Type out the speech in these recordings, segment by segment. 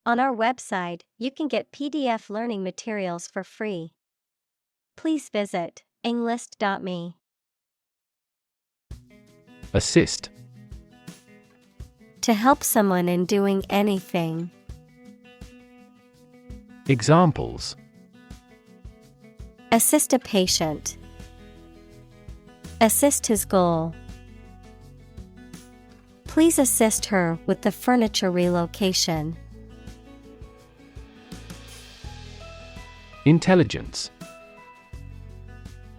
On our website, you can get PDF learning materials for free. Please visit englist.me. Assist. To help someone in doing anything. Examples: Assist a patient. Assist his goal. Please assist her with the furniture relocation. Intelligence.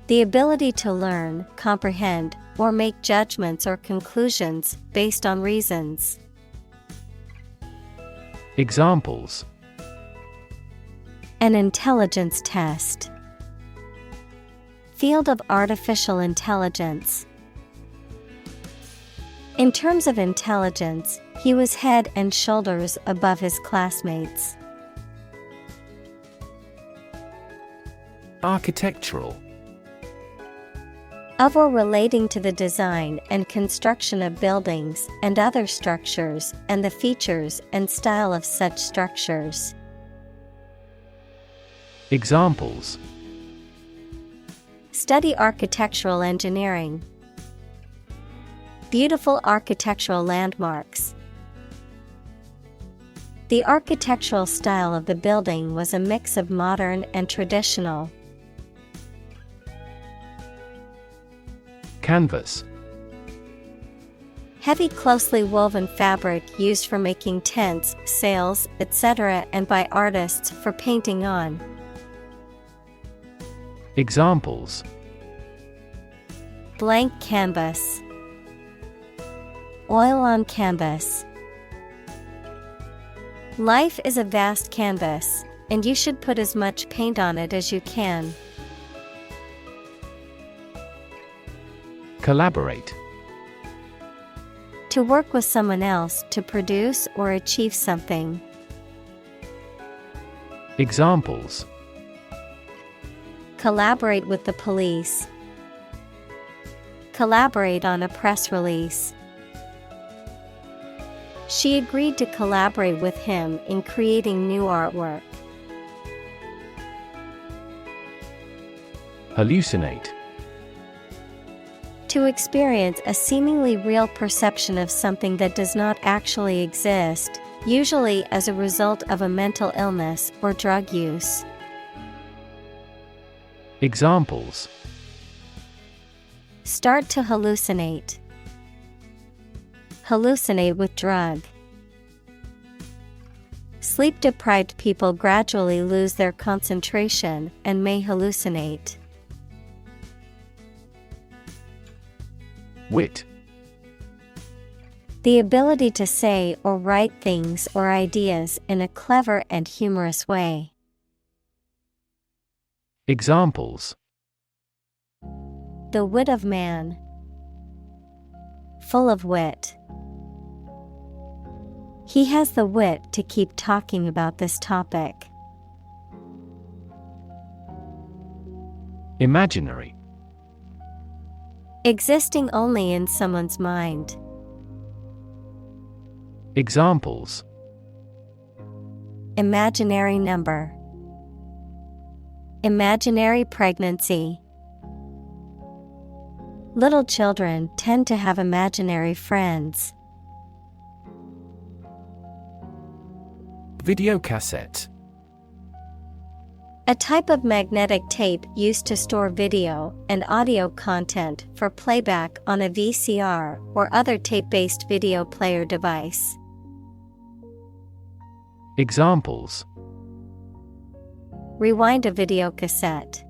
The ability to learn, comprehend, or make judgments or conclusions based on reasons. Examples: An intelligence test. Field of artificial intelligence. In terms of intelligence, he was head and shoulders above his classmates. Architectural. Of or relating to the design and construction of buildings and other structures and the features and style of such structures. Examples: Study architectural engineering. Beautiful architectural landmarks. The architectural style of the building was a mix of modern and traditional. Canvas. Heavy closely woven fabric used for making tents, sails, etc. and by artists for painting on. Examples: Blank canvas. Oil on canvas. Life is a vast canvas, and you should put as much paint on it as you can. Collaborate. To work with someone else to produce or achieve something. Examples: Collaborate with the police. Collaborate on a press release. She agreed to collaborate with him in creating new artwork. Hallucinate. To experience a seemingly real perception of something that does not actually exist, usually as a result of a mental illness or drug use. Examples: Start to hallucinate. Hallucinate with drug. Sleep-deprived people gradually lose their concentration and may hallucinate. Wit. The ability to say or write things or ideas in a clever and humorous way. Examples: The wit of man. Full of wit. He has the wit to keep talking about this topic. Imaginary. Existing only in someone's mind. Examples: Imaginary number. Imaginary pregnancy. Little children tend to have imaginary friends. Videocassette. A type of magnetic tape used to store video and audio content for playback on a VCR or other tape-based video player device. Examples: Rewind a videocassette.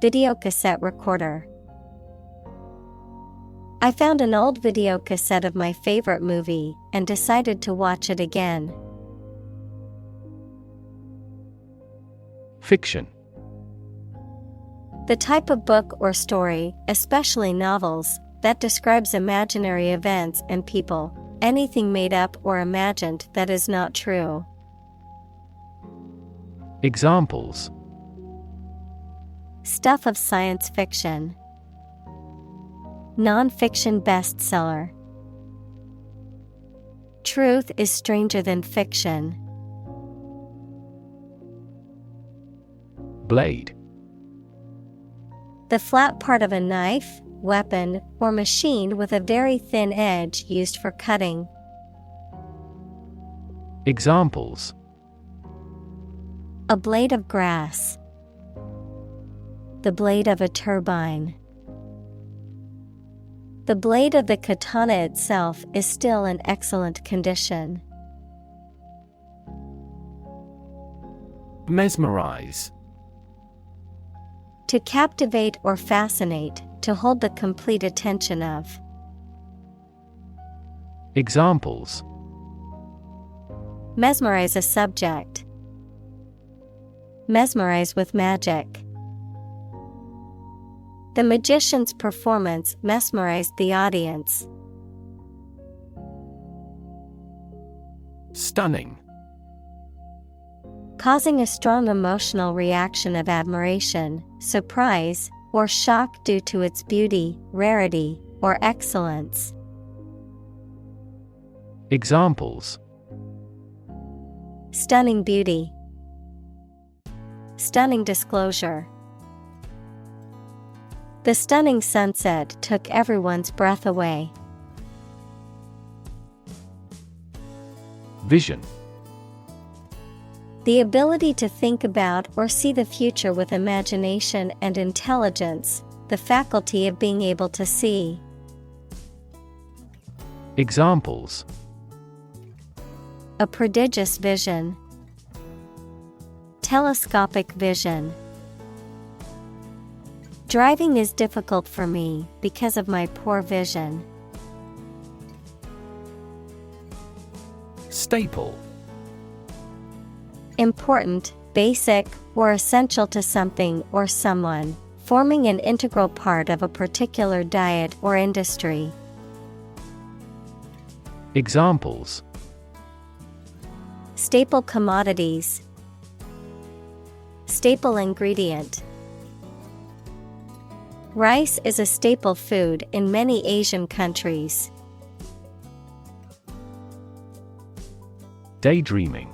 Videocassette recorder. I found an old videocassette of my favorite movie and decided to watch it again. Fiction. The type of book or story, especially novels, that describes imaginary events and people, anything made up or imagined that is not true. Examples: Stuff of science fiction. Non-fiction bestseller. Truth is stranger than fiction. Blade. The flat part of a knife, weapon, or machine with a very thin edge used for cutting. Examples: A blade of grass. The blade of a turbine. The blade of the katana itself is still in excellent condition. Mesmerize. To captivate or fascinate, to hold the complete attention of. Examples: Mesmerize a subject. Mesmerize with magic. The magician's performance mesmerized the audience. Stunning. Causing a strong emotional reaction of admiration, surprise, or shock due to its beauty, rarity, or excellence. Examples: Stunning beauty. Stunning disclosure. The stunning sunset took everyone's breath away. Vision. The ability to think about or see the future with imagination and intelligence, the faculty of being able to see. Examples: A prodigious vision. Telescopic vision. Driving is difficult for me because of my poor vision. Staple. Important, basic, or essential to something or someone, forming an integral part of a particular diet or industry. Examples: Staple commodities. Staple ingredient. Rice is a staple food in many Asian countries. Daydreaming.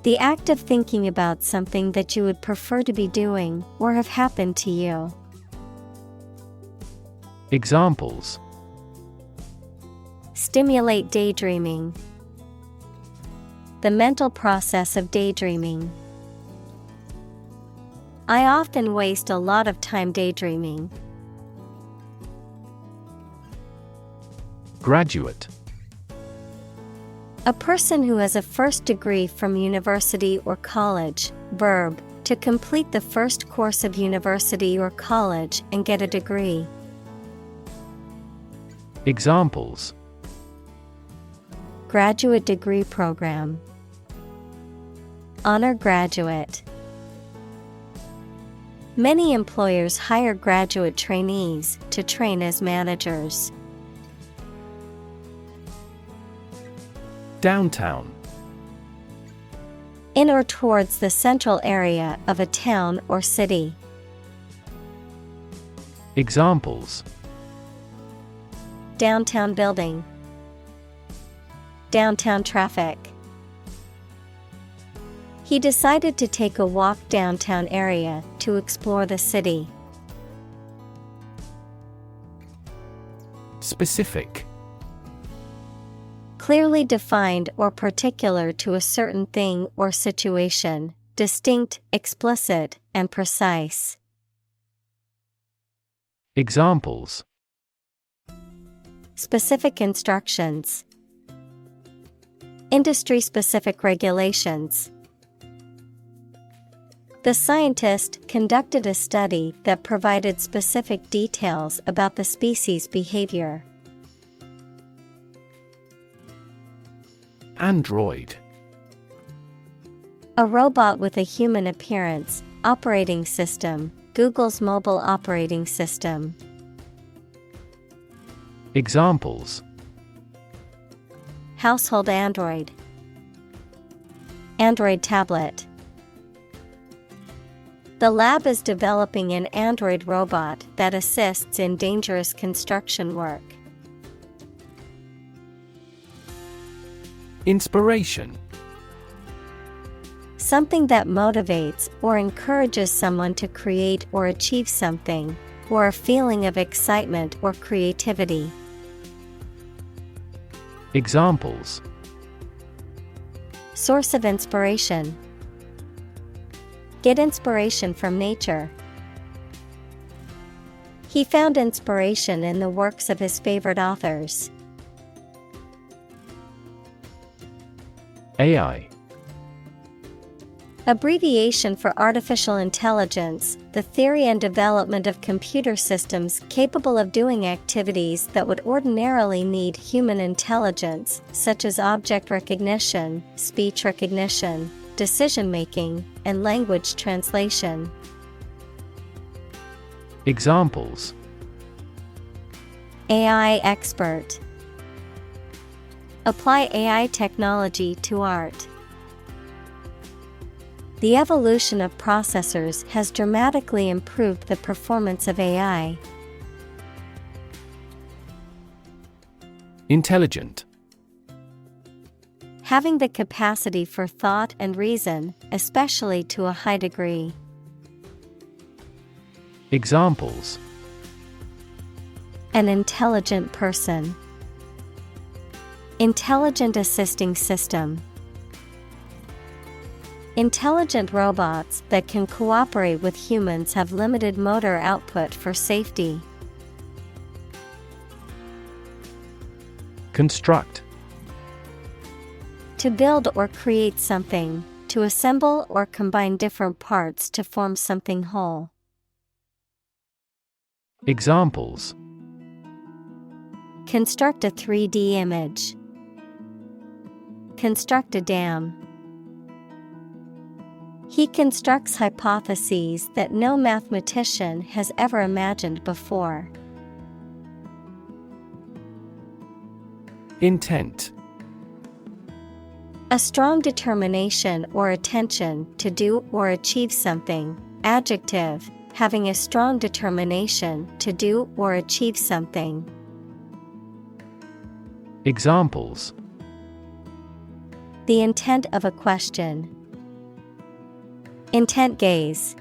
The act of thinking about something that you would prefer to be doing or have happened to you. Examples: Stimulate daydreaming. The mental process of daydreaming. I often waste a lot of time daydreaming. Graduate. A person who has a first degree from university or college. Verb, to complete the first course of university or college and get a degree. Examples: Graduate degree program. Honor graduate. Many employers hire graduate trainees to train as managers. Downtown. In or towards the central area of a town or city. Examples: Downtown building. Downtown traffic. He decided to take a walk downtown area to explore the city. Specific. Clearly defined or particular to a certain thing or situation, distinct, explicit, and precise. Examples: Specific instructions. Industry-specific regulations. The scientist conducted a study that provided specific details about the species' behavior. Android. A robot with a human appearance, operating system, Google's mobile operating system. Examples: Household Android. Android tablet. The lab is developing an android robot that assists in dangerous construction work. Inspiration. Something that motivates or encourages someone to create or achieve something, or a feeling of excitement or creativity. Examples. Source of inspiration. Get inspiration from nature. He found inspiration in the works of his favorite authors. AI. Abbreviation for artificial intelligence, the theory and development of computer systems capable of doing activities that would ordinarily need human intelligence, such as object recognition, speech recognition, decision-making, and language translation. Examples. AI expert. Apply AI technology to art. The evolution of processors has dramatically improved the performance of AI. Intelligent. Having the capacity for thought and reason, especially to a high degree. Examples. An intelligent person. Intelligent assisting system. Intelligent robots that can cooperate with humans have limited motor output for safety. Construct. To build or create something, to assemble or combine different parts to form something whole. Examples. Construct a 3D image. Construct a dam. He constructs hypotheses that no mathematician has ever imagined before. Intent. A strong determination or attention to do or achieve something. Adjective, having a strong determination to do or achieve something. Examples. The intent of a question. Intent gaze.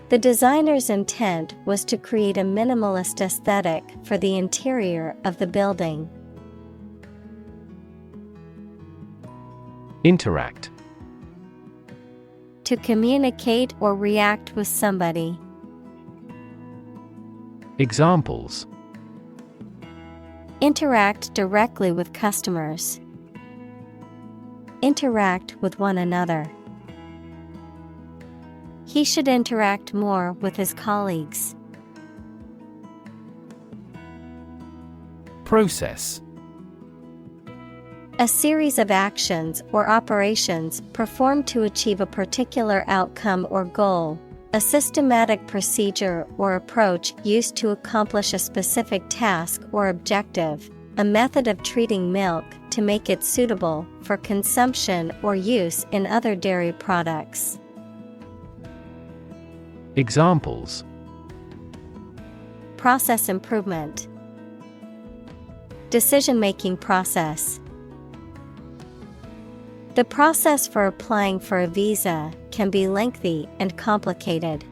The designer's intent was to create a minimalist aesthetic for the interior of the building. Interact. To communicate or react with somebody. Examples. Interact directly with customers. Interact with one another. He should interact more with his colleagues. Process. A series of actions or operations performed to achieve a particular outcome or goal. A systematic procedure or approach used to accomplish a specific task or objective. A method of treating milk to make it suitable for consumption or use in other dairy products. Examples. Process improvement. Decision-making process. The process for applying for a visa can be lengthy and complicated.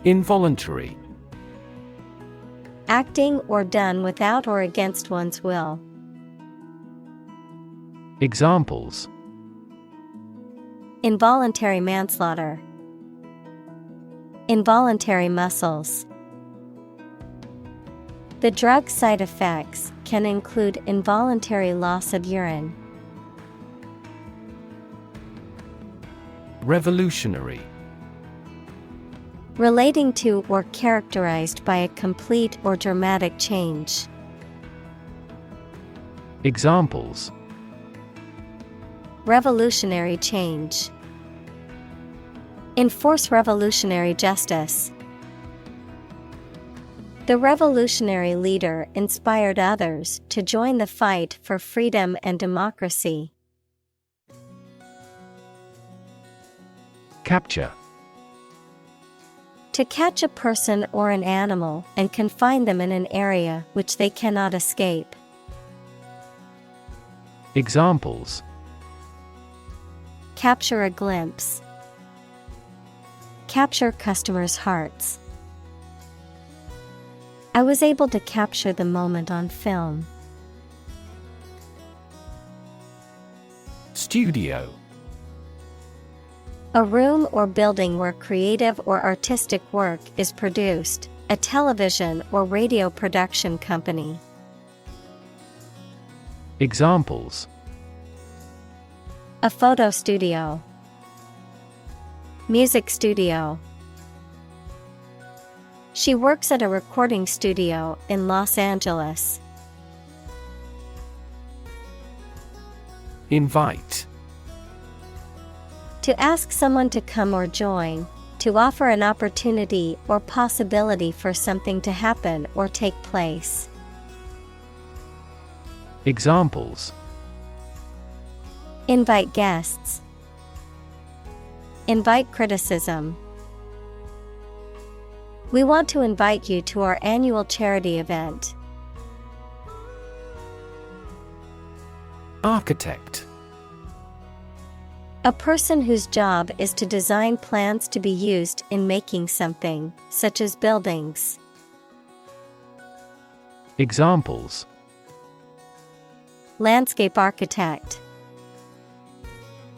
Involuntary. Acting or done without or against one's will. Examples. Involuntary manslaughter. Involuntary muscles. The drug side effects can include involuntary loss of urine. Revolutionary. Relating to or characterized by a complete or dramatic change. Examples. Revolutionary change. Enforce revolutionary justice. The revolutionary leader inspired others to join the fight for freedom and democracy. Capture. To catch a person or an animal and confine them in an area which they cannot escape. Examples: Capture a glimpse. Capture customers' hearts. I was able to capture the moment on film. Studio. A room or building where creative or artistic work is produced, a television or radio production company. Examples: A photo studio. Music studio. She works at a recording studio in Los Angeles. Invite. To ask someone to come or join, to offer an opportunity or possibility for something to happen or take place. Examples: Invite guests. Invite criticism. We want to invite you to our annual charity event. Architect. A person whose job is to design plans to be used in making something, such as buildings. Examples: Landscape architect.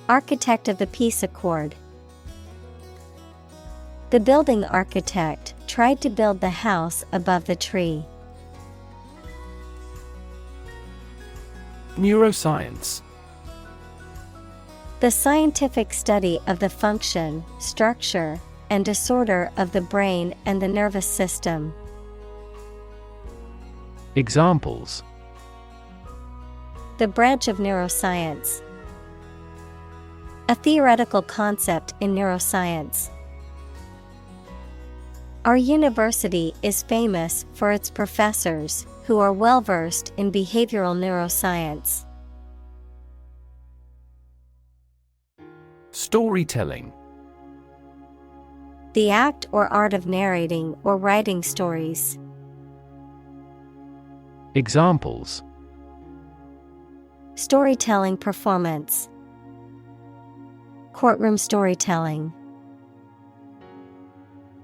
Architect of the Peace Accord. The building architect tried to build the house above the tree. Neuroscience. The scientific study of the function, structure, and disorder of the brain and the nervous system. Examples: The branch of neuroscience. A theoretical concept in neuroscience. Our university is famous for its professors, who are well-versed in behavioral neuroscience. Storytelling. The act or art of narrating or writing stories. Examples: Storytelling performance. Courtroom storytelling.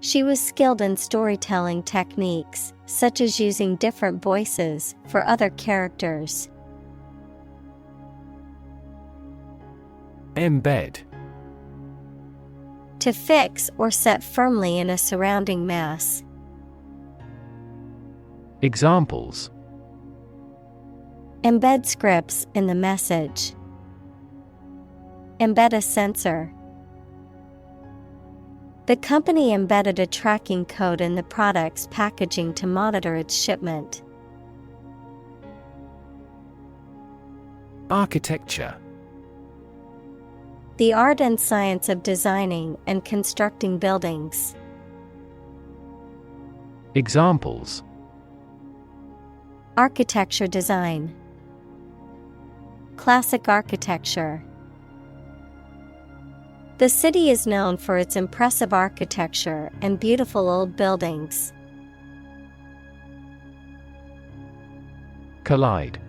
She was skilled in storytelling techniques, such as using different voices for other characters. Embed. To fix or set firmly in a surrounding mass. Examples: Embed scripts in the message. Embed a sensor. The company embedded a tracking code in the product's packaging to monitor its shipment. Architecture. The art and science of designing and constructing buildings. Examples: Architecture design. Classic architecture. The city is known for its impressive architecture and beautiful old buildings. Collide.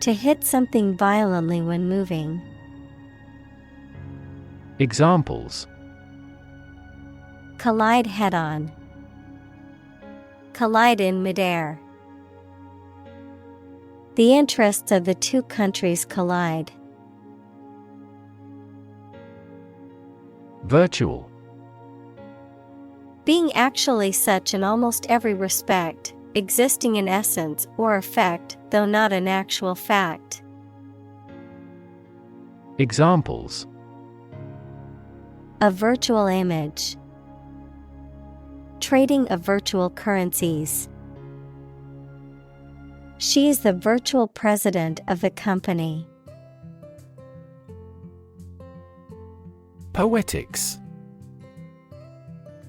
To hit something violently when moving. Examples: Collide head-on. Collide in midair. The interests of the two countries collide. Virtual. Being actually such in almost every respect, existing in essence or effect, though not an actual fact. Examples: A virtual image. Trading of virtual currencies. She is the virtual president of the company. Poetics.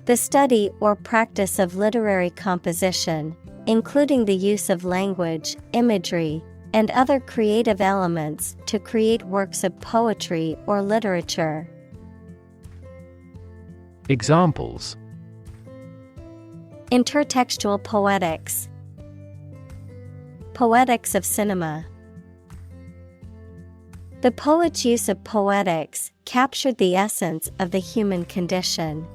The study or practice of literary composition, including the use of language, imagery, and other creative elements to create works of poetry or literature. Examples: intertextual poetics, poetics of cinema. The poet's use of poetics captured the essence of the human condition.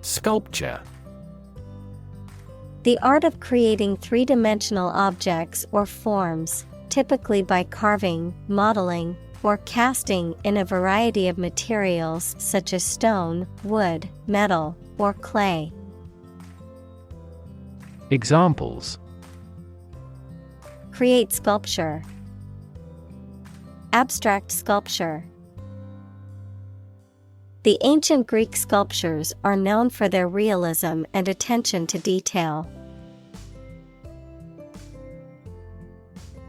Sculpture. The art of creating three-dimensional objects or forms, typically by carving, modeling, or casting in a variety of materials such as stone, wood, metal, or clay. Examples: create sculpture, abstract sculpture. The ancient Greek sculptures are known for their realism and attention to detail.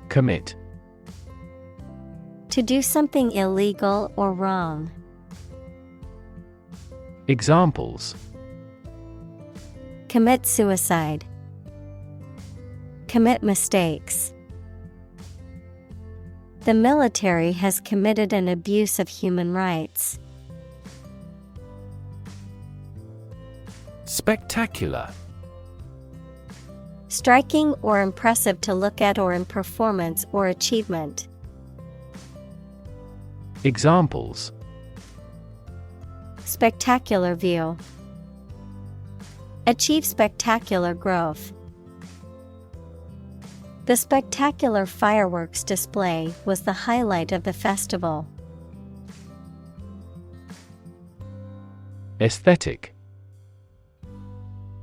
Commit. To do something illegal or wrong. Examples: commit suicide, commit mistakes. The military has committed an abuse of human rights. Spectacular. Striking or impressive to look at or in performance or achievement. Examples: spectacular view, achieve spectacular growth. The spectacular fireworks display was the highlight of the festival. Aesthetic.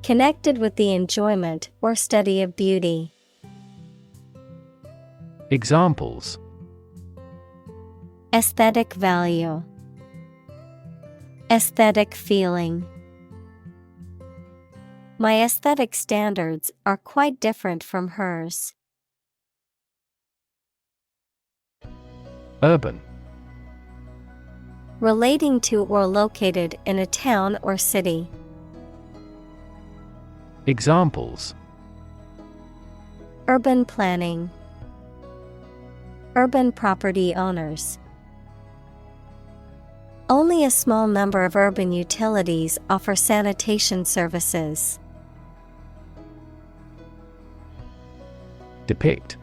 Connected with the enjoyment or study of beauty. Examples: aesthetic value, aesthetic feeling. My aesthetic standards are quite different from hers. Urban. Relating to or located in a town or city. Examples: urban planning, urban property owners. Only a small number of urban utilities offer sanitation services. Depict.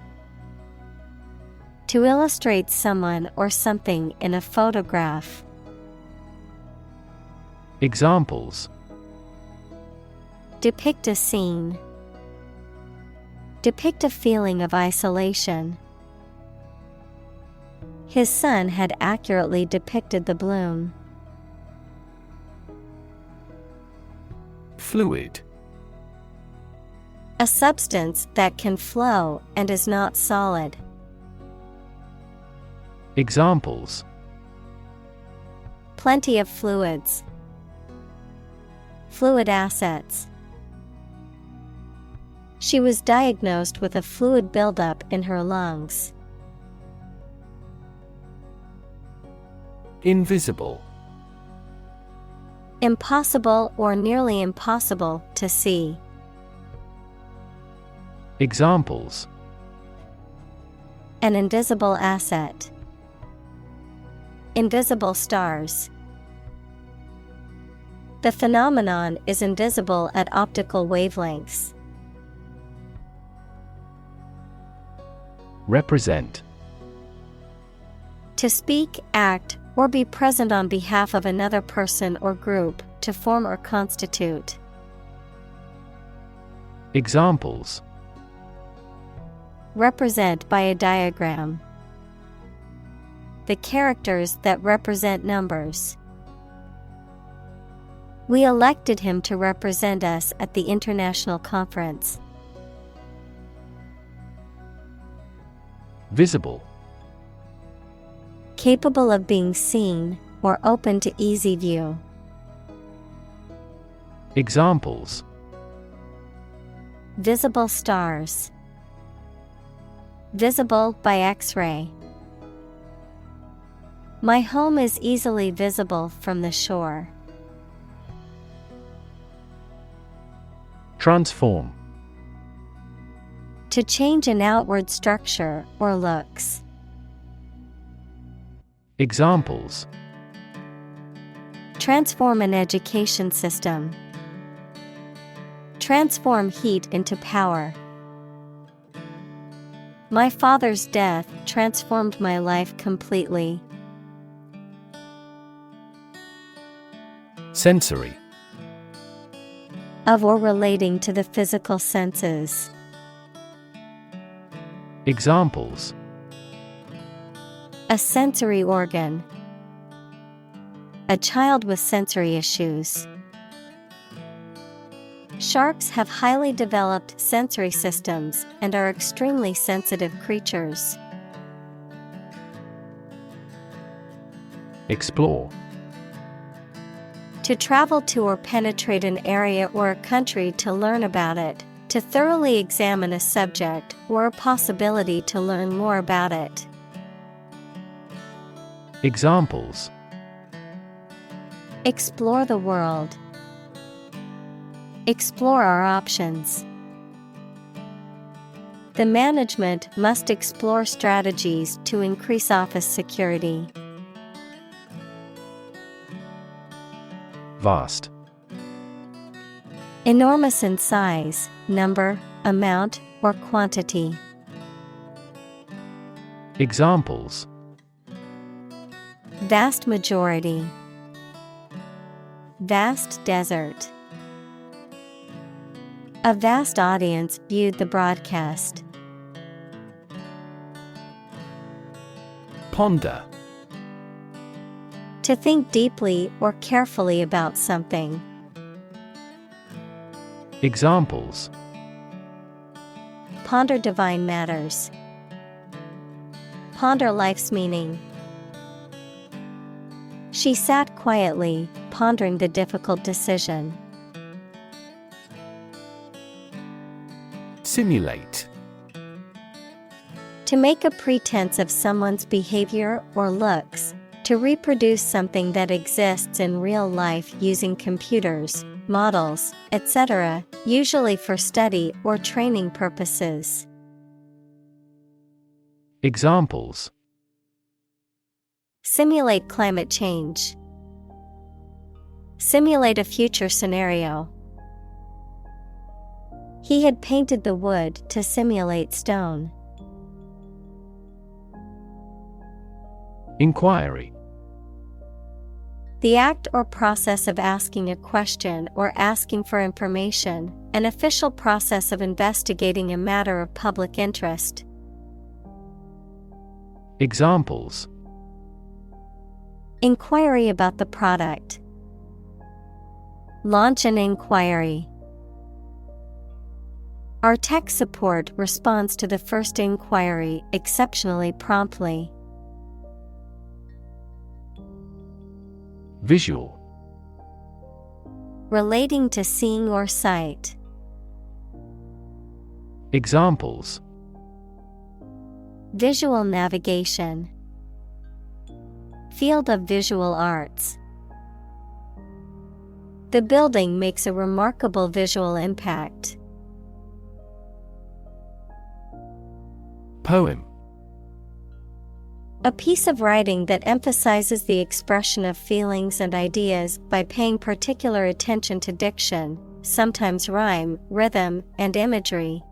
To illustrate someone or something in a photograph. Examples: depict a scene, depict a feeling of isolation. His son had accurately depicted the bloom. Fluid. A substance that can flow and is not solid. Examples: plenty of fluids, fluid assets. She was diagnosed with a fluid buildup in her lungs. Invisible. Impossible or nearly impossible to see. Examples: an invisible asset, invisible stars. The phenomenon is invisible at optical wavelengths. Represent. To speak, act, or be present on behalf of another person or group, to form or constitute. Examples: represent by a diagram. The characters that represent numbers. We elected him to represent us at the international conference. Visible. Capable of being seen or open to easy view. Examples: visible stars. Visible by X-ray. My home is easily visible from the shore. Transform. To change an outward structure or looks. Examples: Transform an education system. Transform heat into power. My father's death transformed my life completely. Sensory. Of or relating to the physical senses. Examples: A sensory organ. A child with sensory issues. Sharks have highly developed sensory systems and are extremely sensitive creatures. Explore. To travel to or penetrate an area or a country to learn about it, to thoroughly examine a subject or a possibility to learn more about it. Examples: Explore the world. Explore our options. The management must explore strategies to increase office security. Vast. Enormous in size, number, amount, or quantity. Examples: Vast majority. Vast desert. A vast audience viewed the broadcast. Ponder. To think deeply or carefully about something. Examples: Ponder divine matters. Ponder life's meaning. She sat quietly, pondering the difficult decision. Simulate. To make a pretense of someone's behavior or looks. To reproduce something that exists in real life using computers, models, etc., usually for study or training purposes. Examples: Simulate climate change. Simulate a future scenario. He had painted the wood to simulate stone. Inquiry. The act or process of asking a question or asking for information, an official process of investigating a matter of public interest. Examples: Inquiry about the product. Launch an inquiry. Our tech support responds to the first inquiry exceptionally promptly. Visual. Relating to seeing or sight. Examples: Visual navigation. Field of visual arts. The building makes a remarkable visual impact. Poem. A piece of writing that emphasizes the expression of feelings and ideas by paying particular attention to diction, sometimes rhyme, rhythm, and imagery.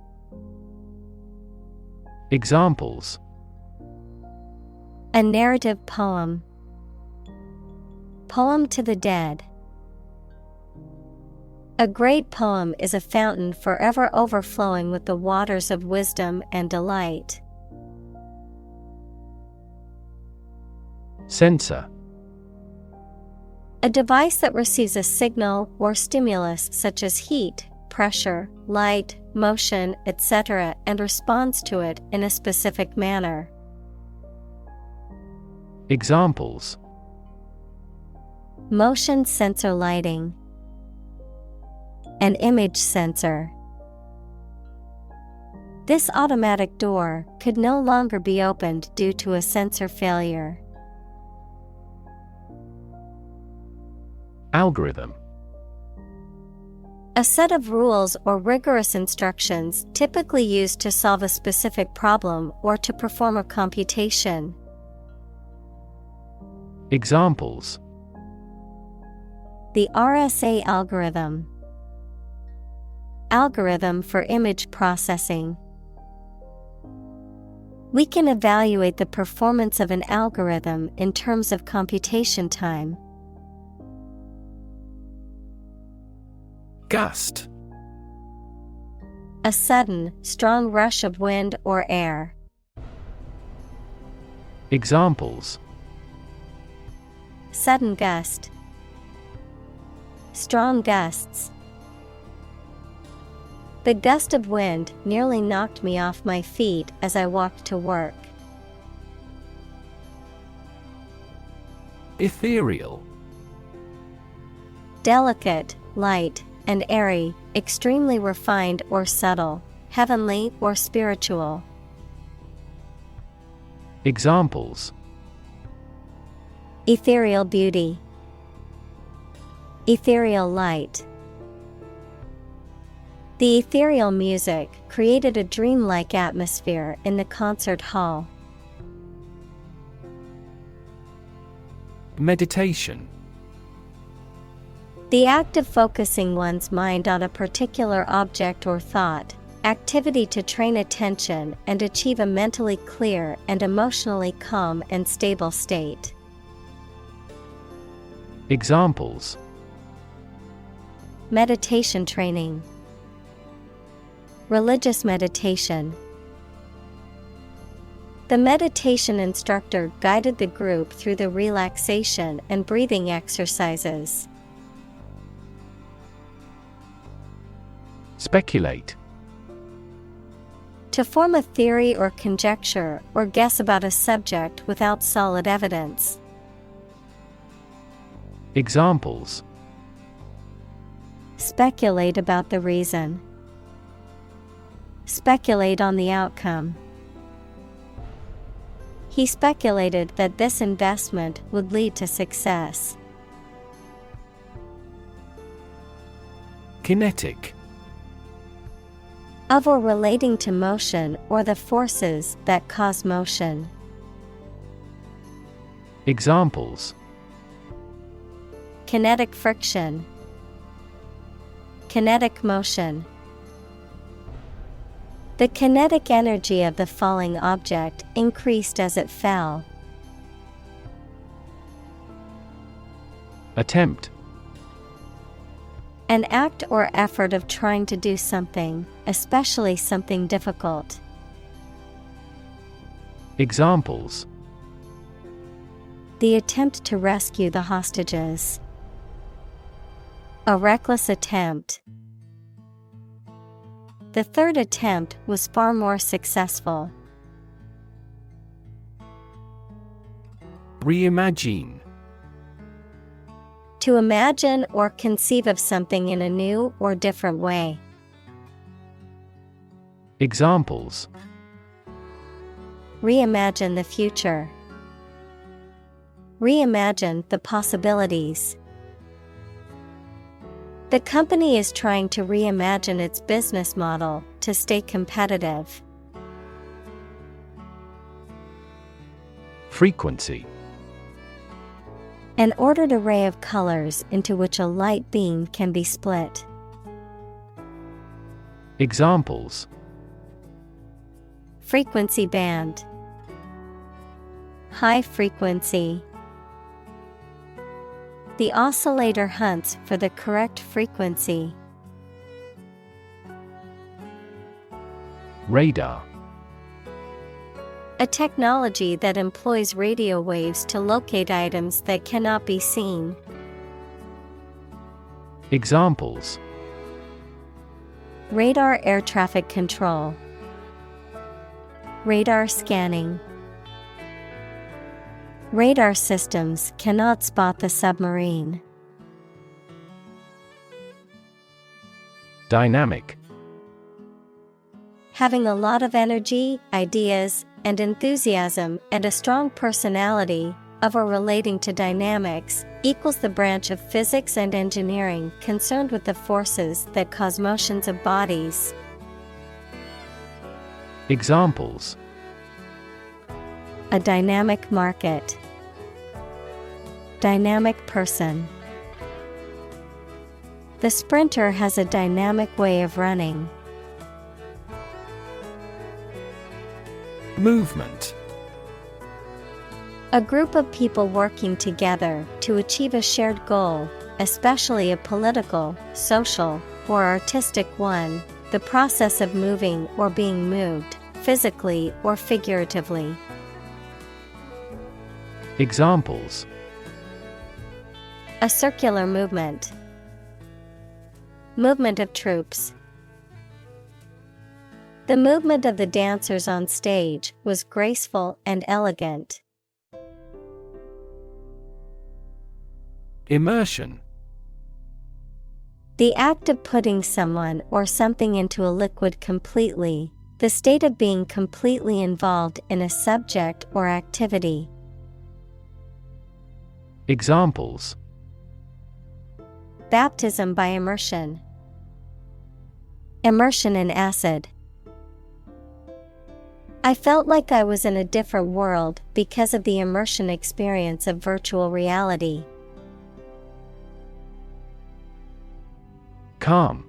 Examples: A narrative poem. Poem to the dead. A great poem is a fountain forever overflowing with the waters of wisdom and delight. Sensor. A device that receives a signal or stimulus such as heat, pressure, light, motion, etc., and responds to it in a specific manner. Examples: Motion sensor lighting. An image sensor. This automatic door could no longer be opened due to a sensor failure. Algorithm. A set of rules or rigorous instructions typically used to solve a specific problem or to perform a computation. Examples: The RSA algorithm. Algorithm for image processing. We can evaluate the performance of an algorithm in terms of computation time. Gust. A sudden, strong rush of wind or air. Examples: Sudden gust. Strong gusts. The gust of wind nearly knocked me off my feet as I walked to work. Ethereal. Delicate, light, and airy, extremely refined or subtle, heavenly or spiritual. Examples: Ethereal beauty. Ethereal light. The ethereal music created a dreamlike atmosphere in the concert hall. Meditation. The act of focusing one's mind on a particular object or thought, activity to train attention and achieve a mentally clear and emotionally calm and stable state. Examples: Meditation training. Religious meditation. The meditation instructor guided the group through the relaxation and breathing exercises. Speculate. To form a theory or conjecture or guess about a subject without solid evidence. Examples: Speculate about the reason. Speculate on the outcome. He speculated that this investment would lead to success. Kinetic. Of or relating to motion or the forces that cause motion. Examples: Kinetic friction. Kinetic motion. The kinetic energy of the falling object increased as it fell. Attempt. An act or effort of trying to do something, especially something difficult. Examples: The attempt to rescue the hostages. A reckless attempt. The third attempt was far more successful. Reimagine. To imagine or conceive of something in a new or different way. Examples: Reimagine the future. Reimagine the possibilities. The company is trying to reimagine its business model to stay competitive. Frequency. An ordered array of colors into which a light beam can be split. Examples: Frequency band. High frequency. The oscillator hunts for the correct frequency. Radar. A technology that employs radio waves to locate items that cannot be seen. Examples: Radar air traffic control. Radar scanning. Radar systems cannot spot the submarine. Dynamic. Having a lot of energy, ideas, and enthusiasm and a strong personality, of or relating to dynamics, equals the branch of physics and engineering concerned with the forces that cause motions of bodies. Examples: A dynamic market. Dynamic person. The sprinter has a dynamic way of running. Movement. A group of people working together to achieve a shared goal, especially a political, social, or artistic one, the process of moving or being moved, physically or figuratively. Examples: A circular movement. Movement of troops. The movement of the dancers on stage was graceful and elegant. Immersion. The act of putting someone or something into a liquid completely, the state of being completely involved in a subject or activity. Examples: Baptism by immersion. Immersion in acid. I felt like I was in a different world because of the immersion experience of virtual reality. Calm.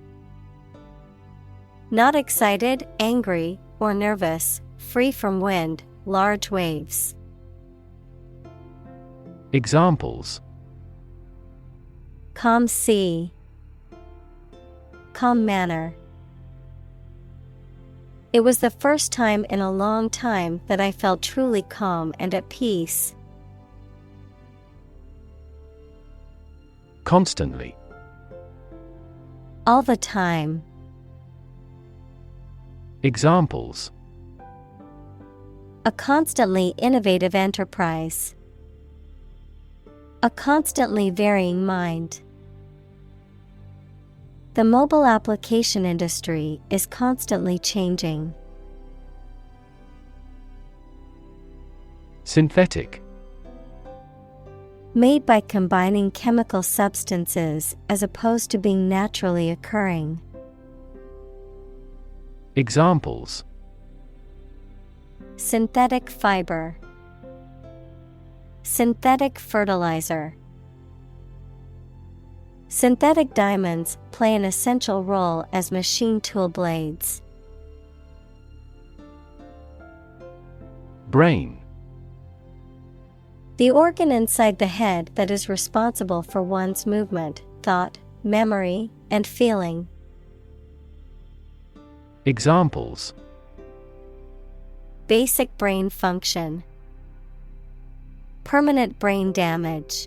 Not excited, angry, or nervous, free from wind, large waves. Examples: Calm sea. Calm manner. It was the first time in a long time that I felt truly calm and at peace. Constantly. All the time. Examples: A constantly innovative enterprise. A constantly varying mind. The mobile application industry is constantly changing. Synthetic. Made by combining chemical substances as opposed to being naturally occurring. Examples: Synthetic fiber. Synthetic fertilizer. Synthetic diamonds play an essential role as machine tool blades. Brain. The organ inside the head that is responsible for one's movement, thought, memory, and feeling. Examples: Basic brain function. Permanent brain damage.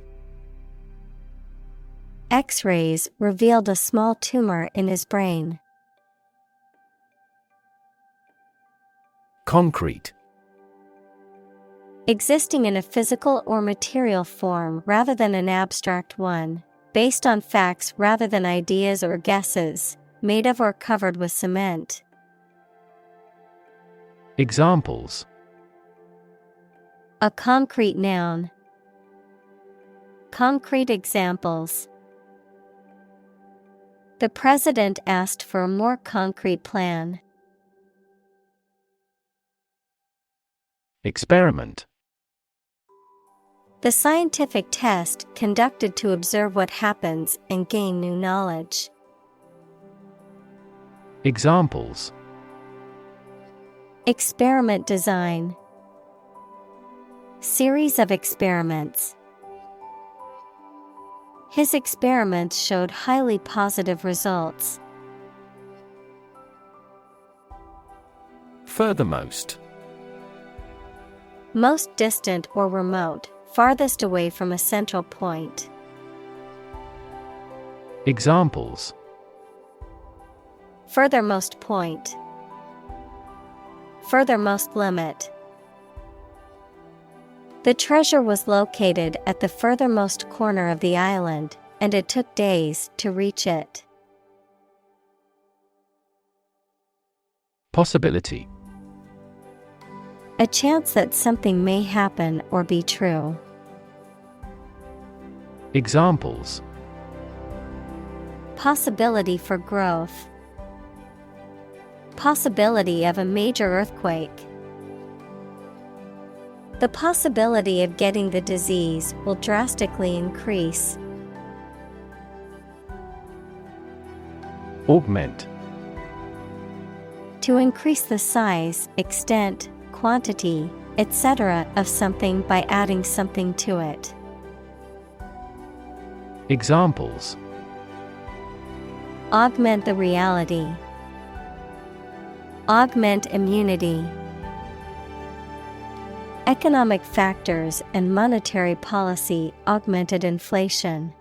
X-rays revealed a small tumor in his brain. Concrete. Existing in a physical or material form rather than an abstract one, based on facts rather than ideas or guesses, made of or covered with cement. Examples: A concrete noun. Concrete examples. The president asked for a more concrete plan. Experiment. The scientific test conducted to observe what happens and gain new knowledge. Examples: Experiment design. Series of experiments. His experiments showed highly positive results. Furthermost. Most distant or remote, farthest away from a central point. Examples: Furthermost point. Furthermost limit. The treasure was located at the furthermost corner of the island, and it took days to reach it. Possibility. A chance that something may happen or be true. Examples: Possibility for growth. Possibility of a major earthquake. The possibility of getting the disease will drastically increase. Augment. To increase the size, extent, quantity, etc. of something by adding something to it. Examples: Augment the reality. Augment immunity. Economic factors and monetary policy augmented inflation.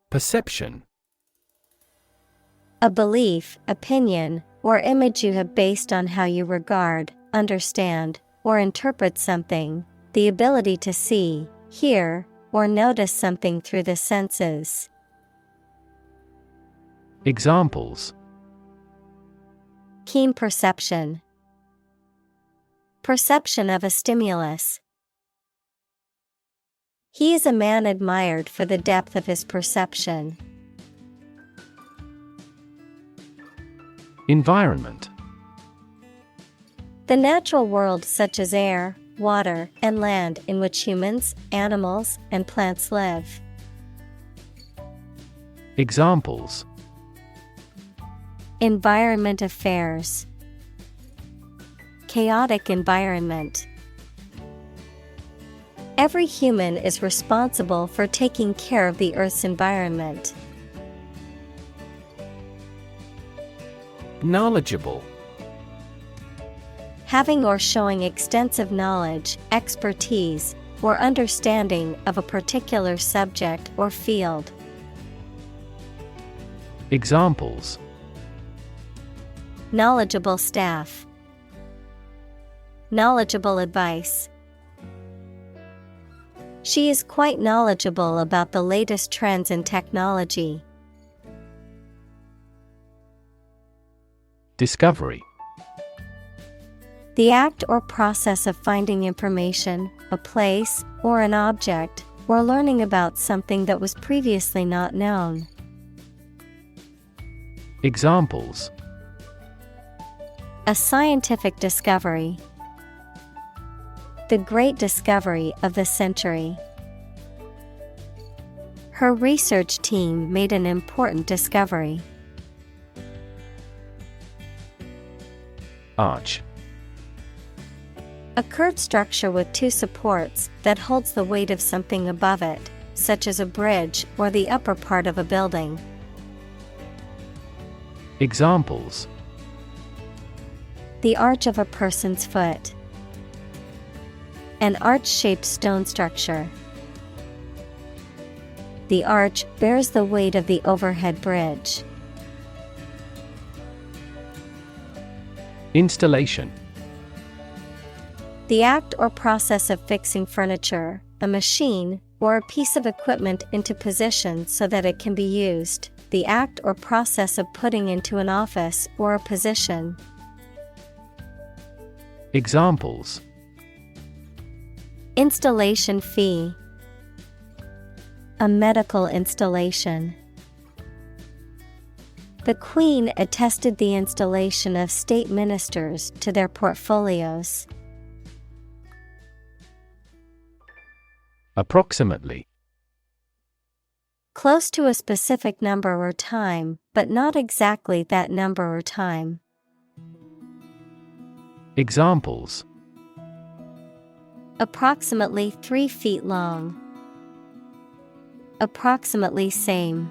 Perception. A belief, opinion, or image you have based on how you regard, understand, or interpret something, the ability to see, hear, or notice something through the senses. Examples: Keen perception. Perception of a stimulus. He is a man admired for the depth of his perception. Environment. The natural world such as air, water, and land in which humans, animals, and plants live. Examples: Environment affairs. Chaotic environment. Every human is responsible for taking care of the Earth's environment. Knowledgeable. Having or showing extensive knowledge, expertise, or understanding of a particular subject or field. Examples: Knowledgeable staff. Knowledgeable advice. She is quite knowledgeable about the latest trends in technology. Discovery. The act or process of finding information, a place, or an object, or learning about something that was previously not known. Examples: A scientific discovery. The great discovery of the century. Her research team made an important discovery. Arch. A curved structure with two supports that holds the weight of something above it, such as a bridge or the upper part of a building. Examples: The arch of a person's foot. An arch-shaped stone structure. The arch bears the weight of the overhead bridge. Installation. The act or process of fixing furniture, a machine, or a piece of equipment into position so that it can be used. The act or process of putting into an office or a position. Examples: Installation fee. A medical installation. The Queen attested the installation of state ministers to their portfolios. Approximately. Close to a specific number or time, but not exactly that number or time. Examples: Approximately 3 feet long. Approximately same.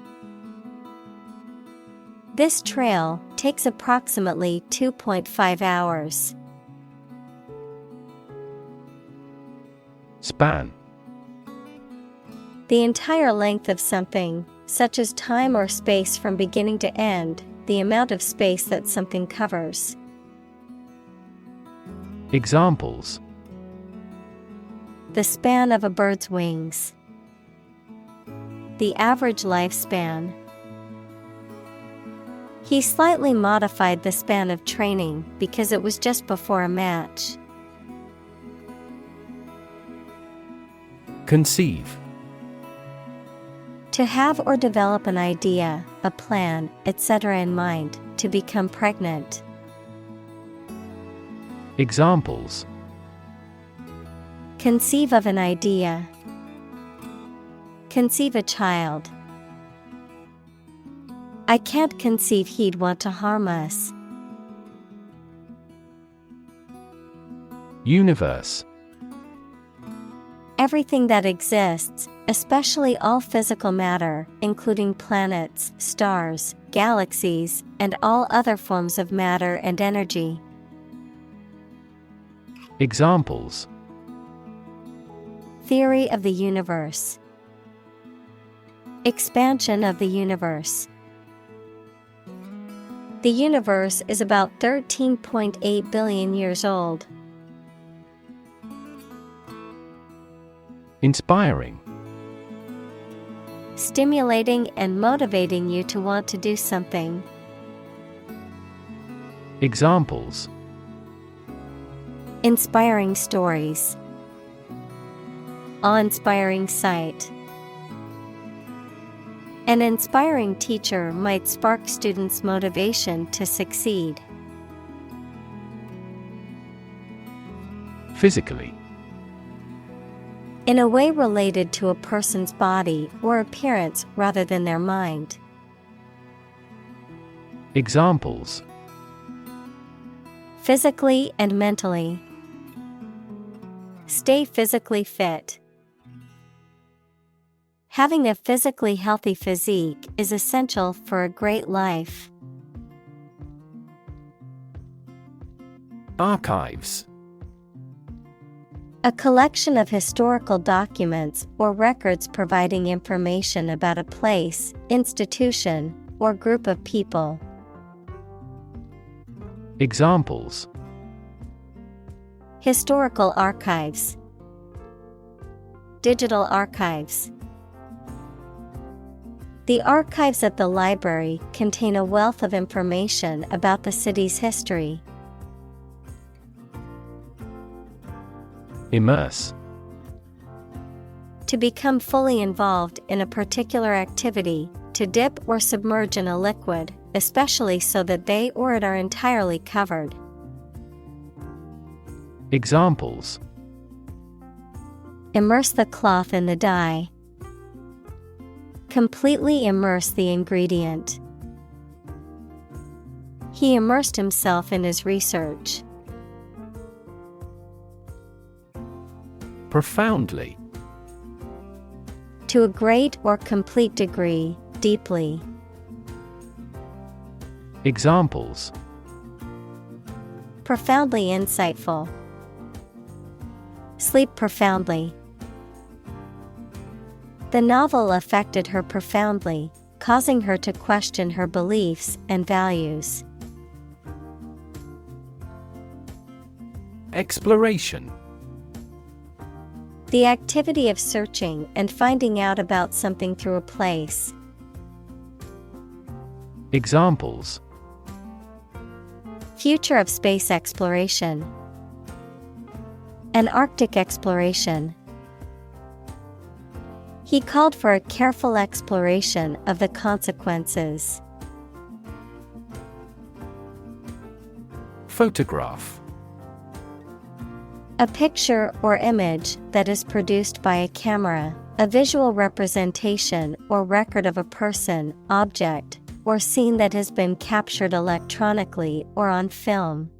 This trail takes approximately 2.5 hours. Span. The entire length of something, such as time or space from beginning to end, the amount of space that something covers. Examples: The span of a bird's wings. The average lifespan. He slightly modified the span of training because it was just before a match. Conceive. To have or develop an idea, a plan, etc. in mind, to become pregnant. Examples: Conceive of an idea. Conceive a child. I can't conceive he'd want to harm us. Universe. Everything that exists, especially all physical matter, including planets, stars, galaxies, and all other forms of matter and energy. Examples. Theory of the universe. Expansion of the universe. The universe is about 13.8 billion years old. Inspiring. Stimulating and motivating you to want to do something. Examples. Inspiring stories. Awe-inspiring sight. An inspiring teacher might spark students' motivation to succeed. Physically. In a way related to a person's body or appearance rather than their mind. Examples. Physically and mentally. Stay physically fit. Having a physically healthy physique is essential for a great life. Archives. A collection of historical documents or records providing information about a place, institution, or group of people. Examples. Historical archives. Digital archives. The archives at the library contain a wealth of information about the city's history. Immerse. To become fully involved in a particular activity, to dip or submerge in a liquid, especially so that they or it are entirely covered. Examples. Immerse the cloth in the dye. Completely immerse the ingredient. He immersed himself in his research. Profoundly. To a great or complete degree, deeply. Examples. Profoundly insightful. Sleep profoundly. The novel affected her profoundly, causing her to question her beliefs and values. Exploration. The activity of searching and finding out about something through a place. Examples. Future of space exploration. An Arctic exploration. He called for a careful exploration of the consequences. Photograph. A picture or image that is produced by a camera, a visual representation or record of a person, object, or scene that has been captured electronically or on film.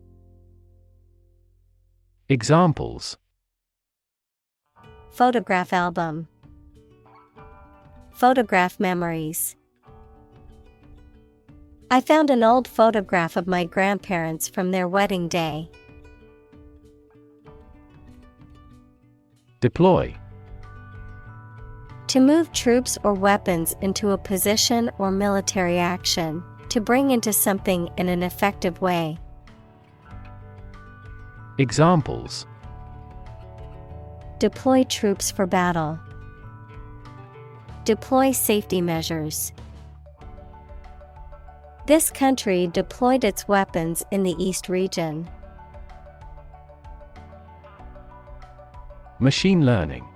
Examples. Photograph album. Photograph memories. I found an old photograph of my grandparents from their wedding day. Deploy. To move troops or weapons into a position or military action, to bring into something in an effective way. Examples. Deploy troops for battle. Deploy safety measures. This country deployed its weapons in the East region. Machine learning.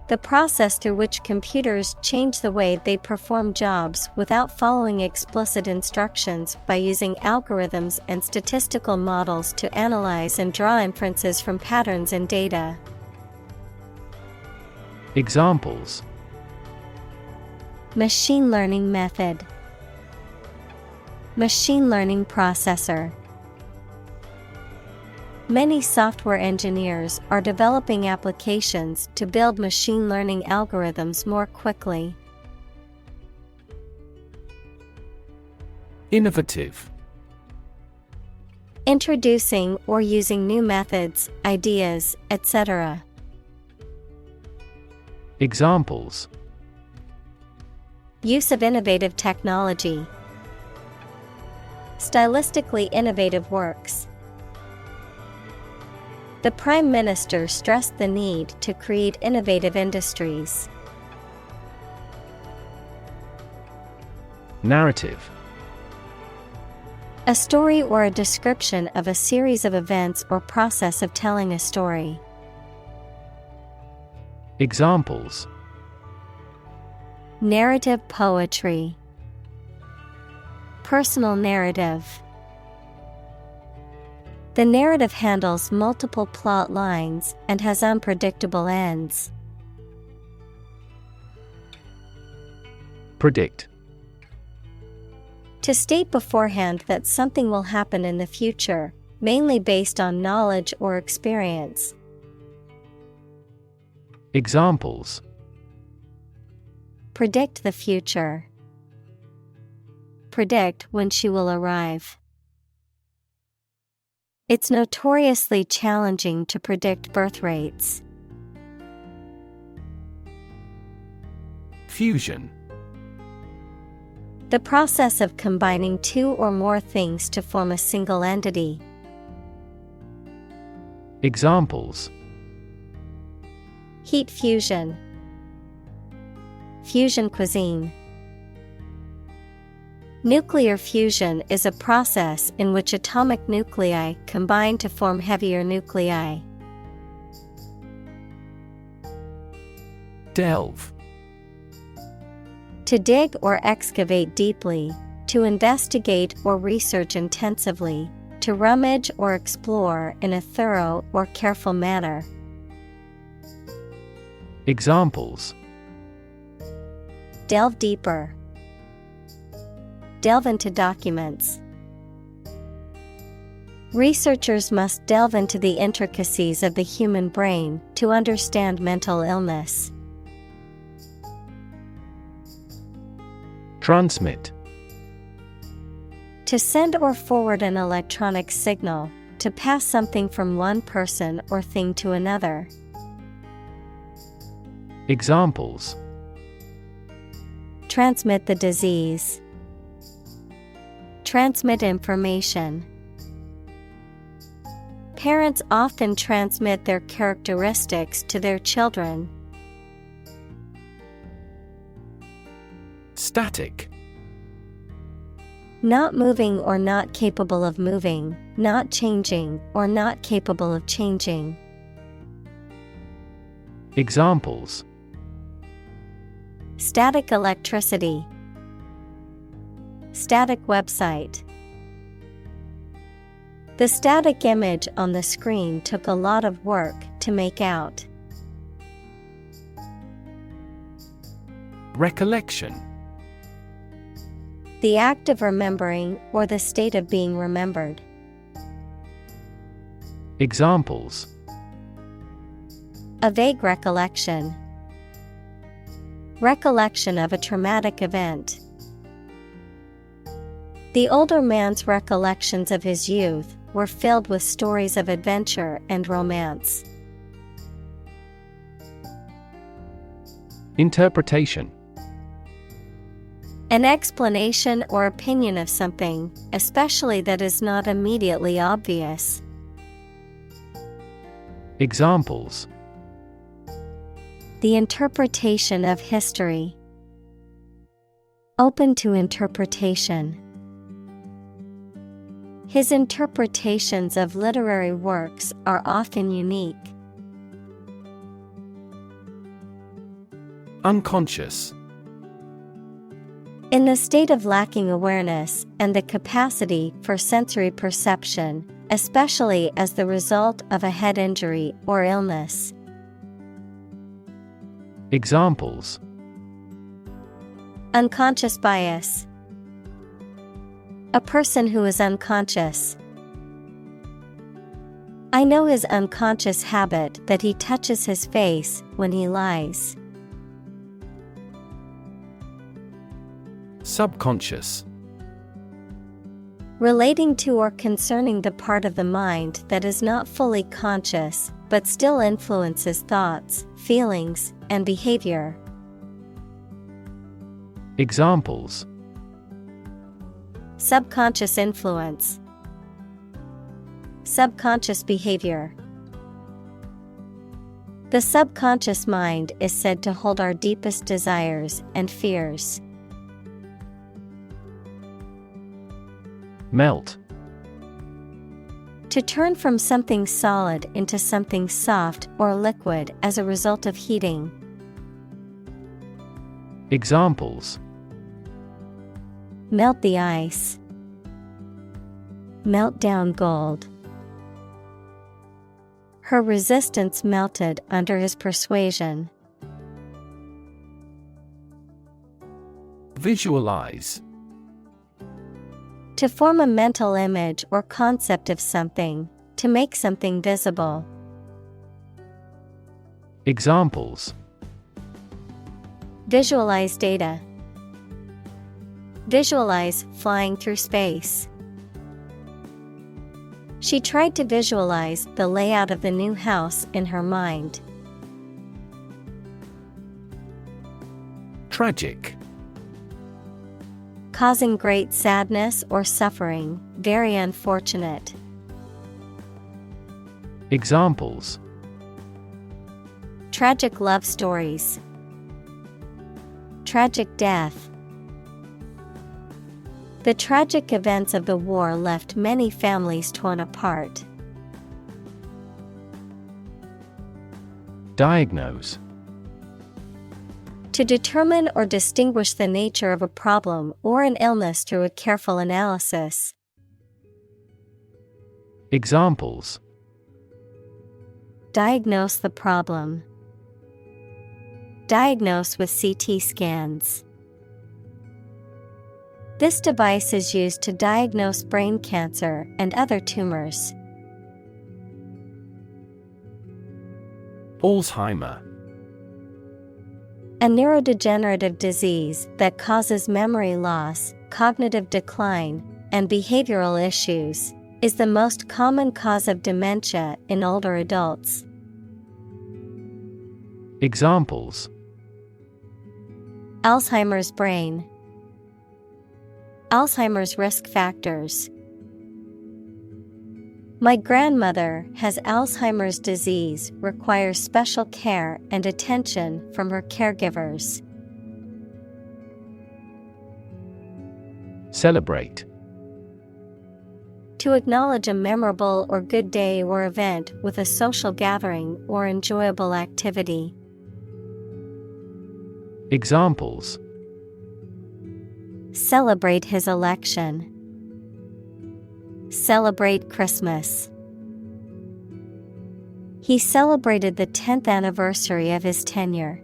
The process through which computers change the way they perform jobs without following explicit instructions by using algorithms and statistical models to analyze and draw inferences from patterns in data. Examples. Machine learning method. Machine learning processor. Many software engineers are developing applications to build machine learning algorithms more quickly. Innovative. Introducing or using new methods, ideas, etc. Examples: Use of innovative technology. Stylistically innovative works. The Prime Minister stressed the need to create innovative industries. Narrative. A story or a description of a series of events or process of telling a story. Examples: Narrative poetry. Personal narrative. The narrative handles multiple plot lines and has unpredictable ends. Predict. To state beforehand that something will happen in the future, mainly based on knowledge or experience. Examples: Predict the future. Predict when she will arrive. It's notoriously challenging to predict birth rates. Fusion. The process of combining two or more things to form a single entity. Examples: Heat fusion. Fusion cuisine. Nuclear fusion is a process in which atomic nuclei combine to form heavier nuclei. Delve. To dig or excavate deeply, to investigate or research intensively, to rummage or explore in a thorough or careful manner. Examples: Delve deeper. Delve into documents. Researchers must delve into the intricacies of the human brain to understand mental illness. Transmit. To send or forward an electronic signal, to pass something from one person or thing to another. Examples: Transmit the disease. Transmit information. Parents often transmit their characteristics to their children. Static. Not moving or not capable of moving, not changing or not capable of changing. Examples: Static electricity. Static website. The static image on the screen took a lot of work to make out. Recollection. The act of remembering or the state of being remembered. Examples: A vague recollection. Recollection of a traumatic event. The older man's recollections of his youth were filled with stories of adventure and romance. Interpretation. An explanation or opinion of something, especially that is not immediately obvious. Examples: The interpretation of history. Open to interpretation. His interpretations of literary works are often unique. Unconscious. In the state of lacking awareness and the capacity for sensory perception, especially as the result of a head injury or illness. Examples: Unconscious bias. A person who is unconscious. I know his unconscious habit that he touches his face when he lies. Subconscious. Relating to or concerning the part of the mind that is not fully conscious, but still influences thoughts, feelings, and behavior. Examples: Subconscious influence. Subconscious behavior. The subconscious mind is said to hold our deepest desires and fears. Melt. To turn from something solid into something soft or liquid as a result of heating. Examples: Melt the ice. Melt down gold. Her resistance melted under his persuasion. Visualize. To form a mental image or concept of something, to make something visible. Examples: Visualize data. Visualize flying through space. She tried to visualize the layout of the new house in her mind. Tragic. Causing great sadness or suffering, very unfortunate. Examples: Tragic love stories. Tragic death. The tragic events of the war left many families torn apart. Diagnose. To determine or distinguish the nature of a problem or an illness through a careful analysis. Examples: Diagnose the problem. Diagnose with CT scans. This device is used to diagnose brain cancer and other tumors. Alzheimer. A neurodegenerative disease that causes memory loss, cognitive decline, and behavioral issues, is the most common cause of dementia in older adults. Examples: Alzheimer's brain. Alzheimer's risk factors. My grandmother has Alzheimer's disease, requires special care and attention from her caregivers. Celebrate. To acknowledge a memorable or good day or event with a social gathering or enjoyable activity. Examples: Celebrate his election. Celebrate Christmas. He celebrated the 10th anniversary of his tenure.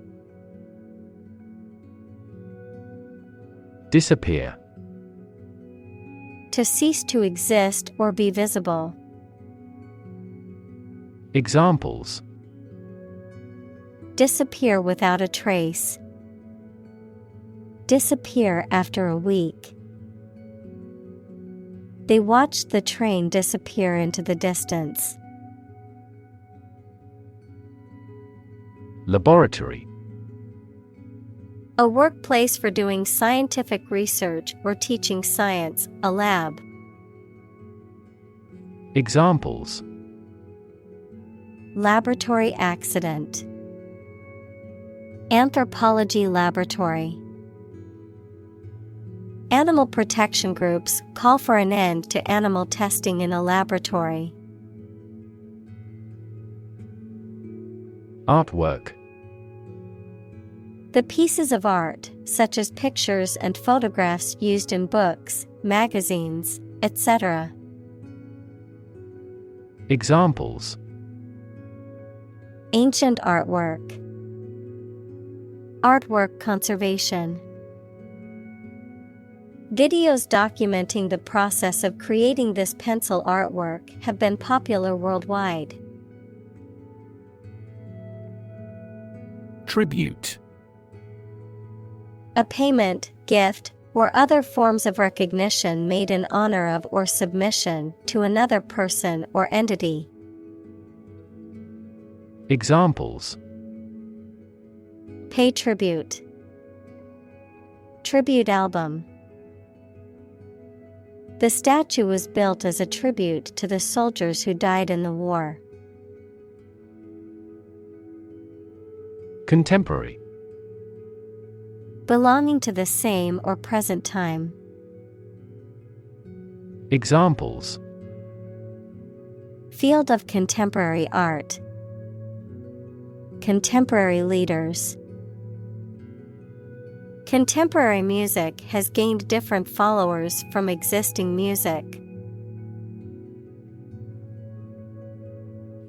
Disappear. To cease to exist or be visible. Examples: Disappear without a trace. Disappear after a week. They watched the train disappear into the distance. Laboratory. A workplace for doing scientific research or teaching science, a lab. Examples: Laboratory accident. Anthropology laboratory. Animal protection groups call for an end to animal testing in a laboratory. Artwork. The pieces of art, such as pictures and photographs used in books, magazines, etc. Examples: Ancient artwork. Artwork conservation. Videos documenting the process of creating this pencil artwork have been popular worldwide. Tribute. A payment, gift, or other forms of recognition made in honor of or submission to another person or entity. Examples: Pay tribute. Tribute album. The statue was built as a tribute to the soldiers who died in the war. Contemporary. Belonging to the same or present time. Examples: Field of contemporary art. Contemporary leaders. Contemporary music has gained different followers from existing music.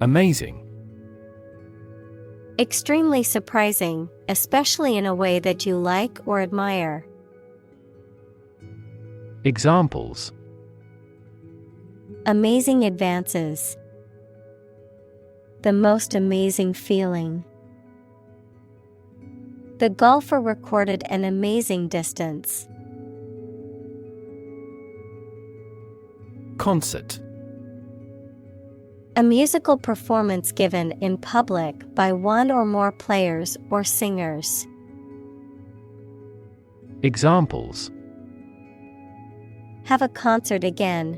Amazing. Extremely surprising, especially in a way that you like or admire. Examples: Amazing advances. The most amazing feeling. The golfer recorded an amazing distance. Concert. A musical performance given in public by one or more players or singers. Examples: Have a concert again.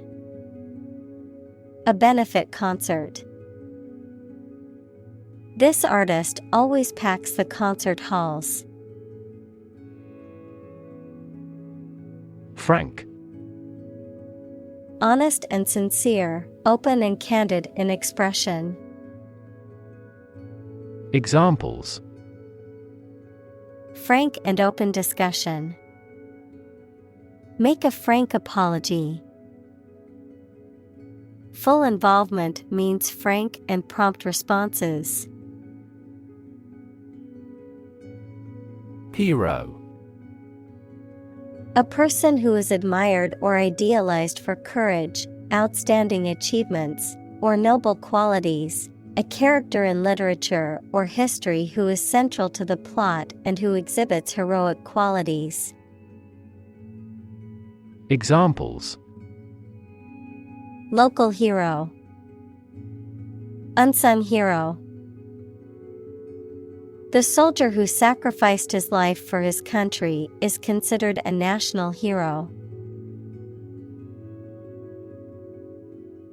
A benefit concert. This artist always packs the concert halls. Frank. Honest and sincere, open and candid in expression. Examples: Frank and open discussion. Make a frank apology. Full involvement means frank and prompt responses. Hero. A person who is admired or idealized for courage, outstanding achievements, or noble qualities, a character in literature or history who is central to the plot and who exhibits heroic qualities. Examples: Local hero. Unsung hero. The soldier who sacrificed his life for his country is considered a national hero.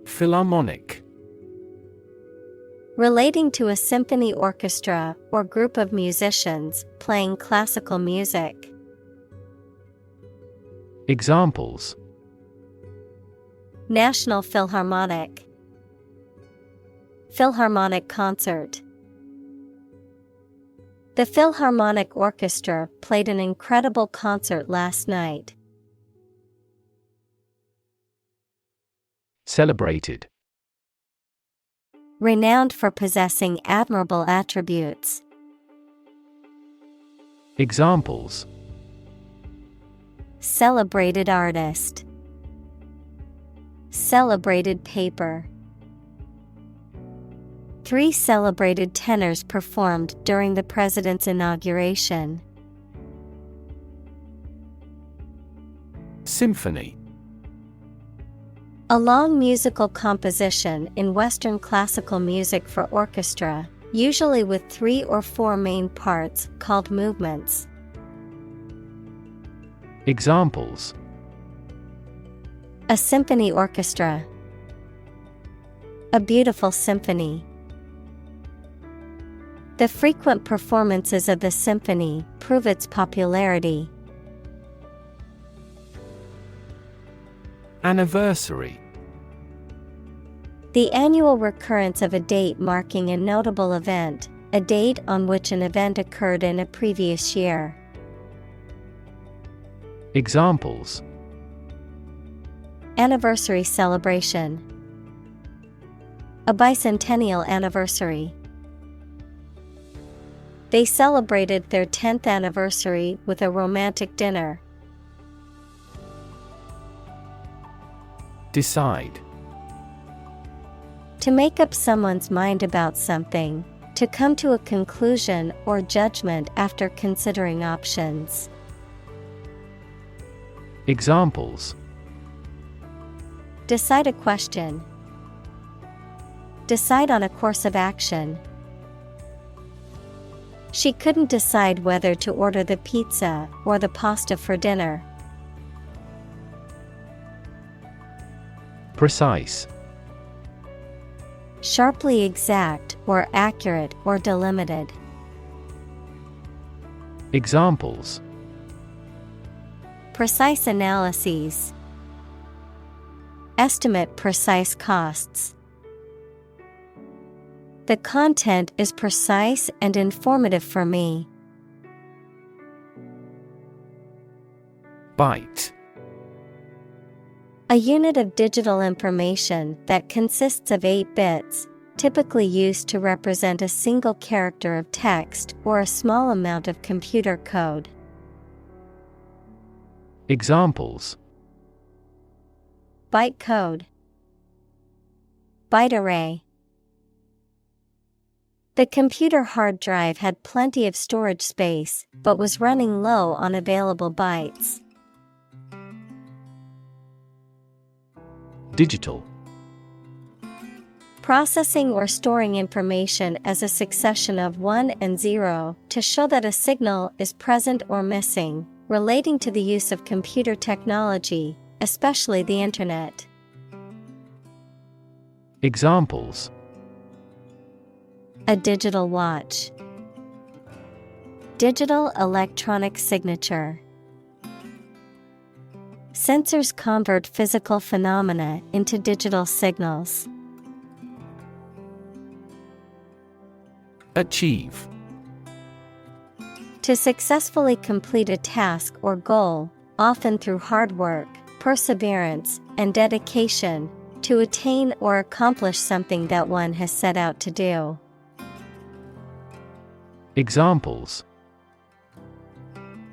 Philharmonic. Relating to a symphony orchestra or group of musicians playing classical music. Examples: National Philharmonic. Philharmonic concert. The Philharmonic Orchestra played an incredible concert last night. Celebrated. Renowned for possessing admirable attributes. Examples: Celebrated artist. Celebrated paper. 3 celebrated tenors performed during the president's inauguration. Symphony. A long musical composition in Western classical music for orchestra, usually with 3 or 4 main parts called movements. Examples: A symphony orchestra. A beautiful symphony. The frequent performances of the symphony prove its popularity. Anniversary. The annual recurrence of a date marking a notable event, a date on which an event occurred in a previous year. Examples: Anniversary celebration. A bicentennial anniversary. They celebrated their 10th anniversary with a romantic dinner. Decide. To make up someone's mind about something, to come to a conclusion or judgment after considering options. Examples: Decide a question. Decide on a course of action. She couldn't decide whether to order the pizza or the pasta for dinner. Precise. Sharply exact or accurate or delimited. Examples: Precise analyses. Estimate precise costs. The content is precise and informative for me. Byte. A unit of digital information that consists of 8 bits, typically used to represent a single character of text or a small amount of computer code. Examples: Byte code. Byte array. The computer hard drive had plenty of storage space, but was running low on available bytes. Digital. Processing or storing information as a succession of 1 and 0 to show that a signal is present or missing, relating to the use of computer technology, especially the Internet. Examples: A digital watch. Digital electronic signature. Sensors convert physical phenomena into digital signals. Achieve. To successfully complete a task or goal, often through hard work, perseverance, and dedication, to attain or accomplish something that one has set out to do. Examples: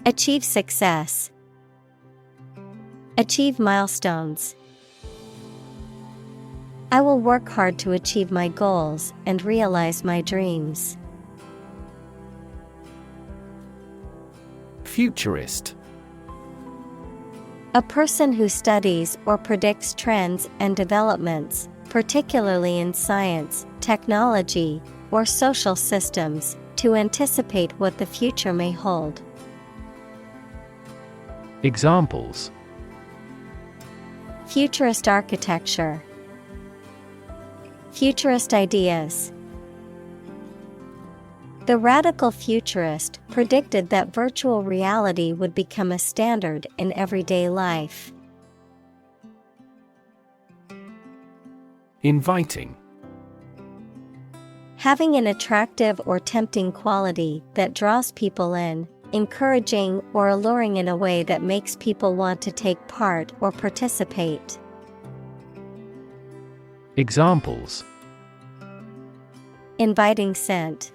Achieve success. Achieve milestones. I will work hard to achieve my goals and realize my dreams. Futurist. A person who studies or predicts trends and developments, particularly in science, technology, or social systems, to anticipate what the future may hold. Examples: Futurist architecture. Futurist ideas. The radical futurist predicted that virtual reality would become a standard in everyday life. Inviting. Having an attractive or tempting quality that draws people in, encouraging or alluring in a way that makes people want to take part or participate. Examples: Inviting scent.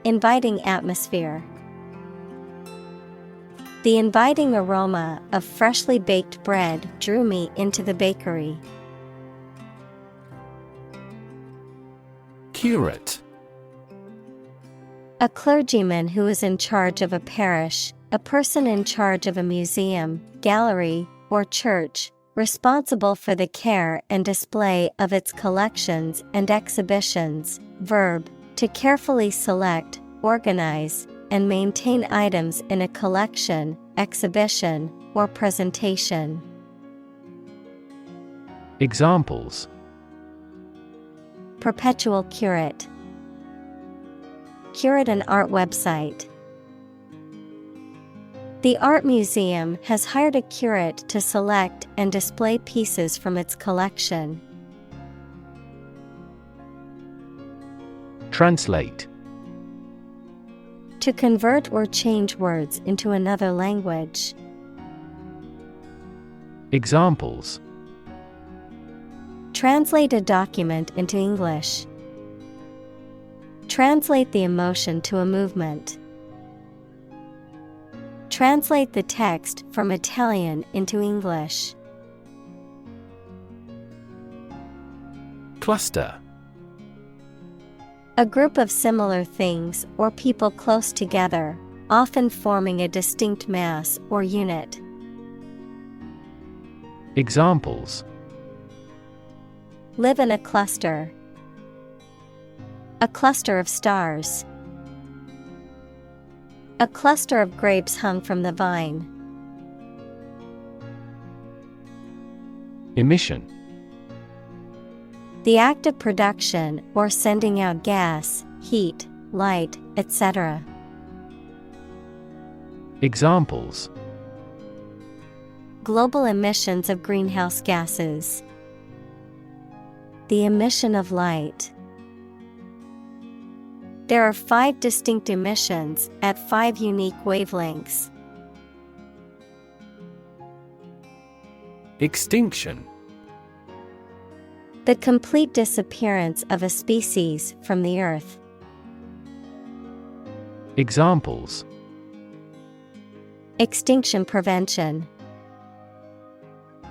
Inviting atmosphere. The inviting aroma of freshly baked bread drew me into the bakery. Curate. A clergyman who is in charge of a parish, a person in charge of a museum, gallery, or church, responsible for the care and display of its collections and exhibitions. Verb: to carefully select, organize, and maintain items in a collection, exhibition, or presentation. Examples: Perpetual curate. Curate an art website. The art museum has hired a curate to select and display pieces from its collection. Translate. To convert or change words into another language. Examples: Translate a document into English. Translate the emotion to a movement. Translate the text from Italian into English. Cluster. A group of similar things or people close together, often forming a distinct mass or unit. Examples: Live in a cluster. A cluster of stars. A cluster of grapes hung from the vine. Emission. The act of production or sending out gas, heat, light, etc. Examples: Global emissions of greenhouse gases. The emission of light. There are 5 distinct emissions at 5 unique wavelengths. Extinction. The complete disappearance of a species from the earth. Examples: Extinction prevention.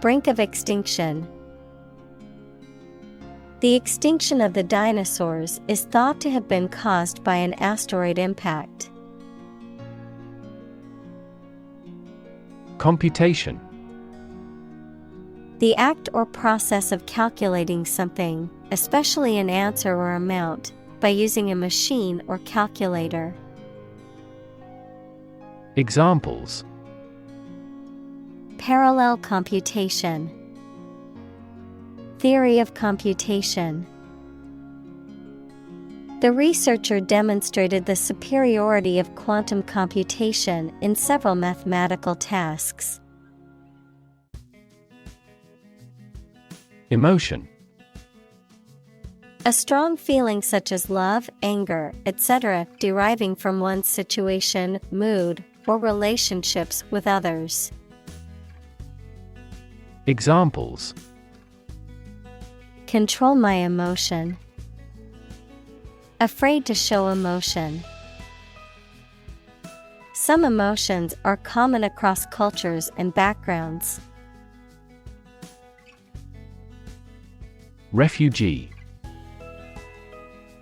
Brink of extinction. The extinction of the dinosaurs is thought to have been caused by an asteroid impact. Computation. The act or process of calculating something, especially an answer or amount, by using a machine or calculator. Examples: Parallel computation. Theory of computation. The researcher demonstrated the superiority of quantum computation in several mathematical tasks. Emotion. A strong feeling such as love, anger, etc., deriving from one's situation, mood, or relationships with others. Examples: Control my emotion. Afraid to show emotion. Some emotions are common across cultures and backgrounds. Refugee.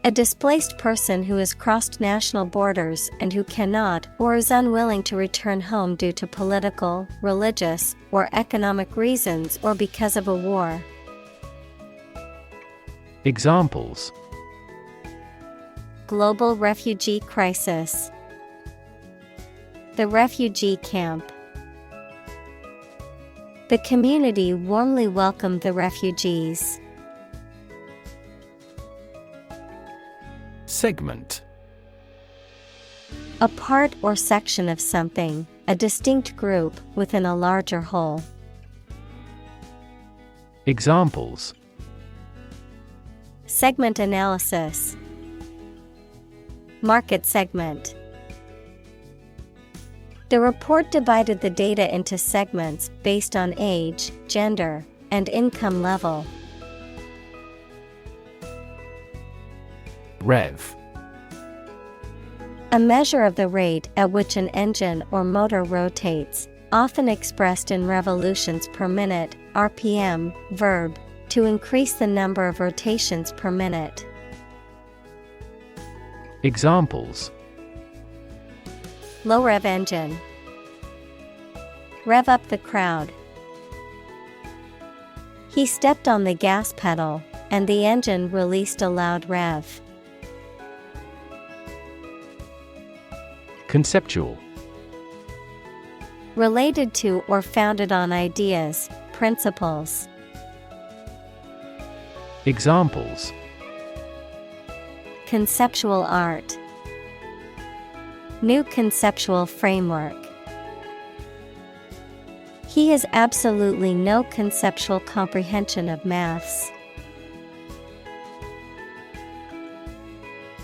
A displaced person who has crossed national borders and who cannot or is unwilling to return home due to political, religious, or economic reasons or because of a war. Examples: Global refugee crisis. The refugee camp. The community warmly welcomed the refugees. Segment. A part or section of something, a distinct group within a larger whole. Examples: Segment analysis. Market segment. The report divided the data into segments based on age, gender, and income level. Rev. A measure of the rate at which an engine or motor rotates, often expressed in revolutions per minute, RPM, verb, to increase the number of rotations per minute. Examples: Low rev engine. Rev up the crowd. He stepped on the gas pedal, and the engine released a loud rev. Conceptual. Related to or founded on ideas, principles. Examples: Conceptual art. New conceptual framework. He has absolutely no conceptual comprehension of maths.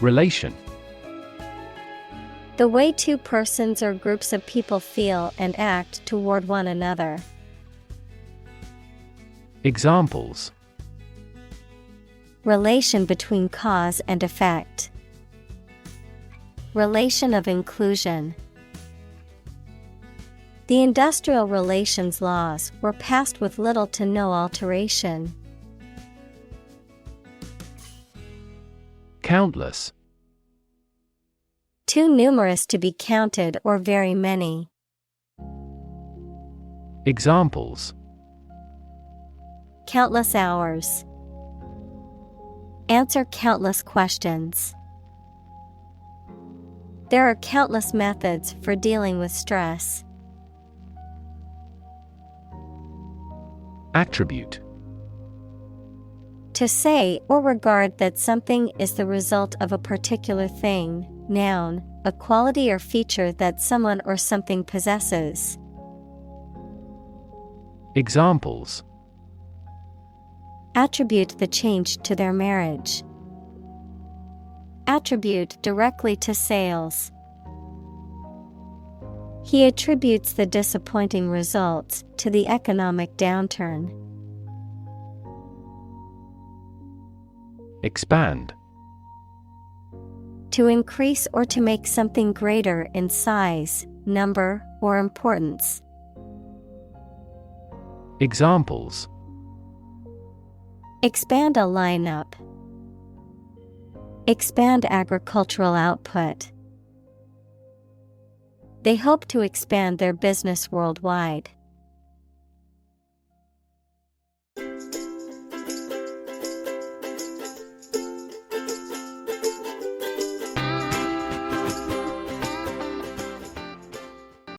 Relation. The way two persons or groups of people feel and act toward one another. Examples: Relation between cause and effect. Relation of inclusion. The industrial relations laws were passed with little to no alteration. Countless. Too numerous to be counted or very many. Examples: Countless hours. Answer countless questions. There are countless methods for dealing with stress. Attribute. To say or regard that something is the result of a particular thing, noun, a quality or feature that someone or something possesses. Examples: Attribute the change to their marriage. Attribute directly to sales. He attributes the disappointing results to the economic downturn. Expand. To increase or to make something greater in size, number, or importance. Examples: Expand a lineup. Expand agricultural output. They hope to expand their business worldwide.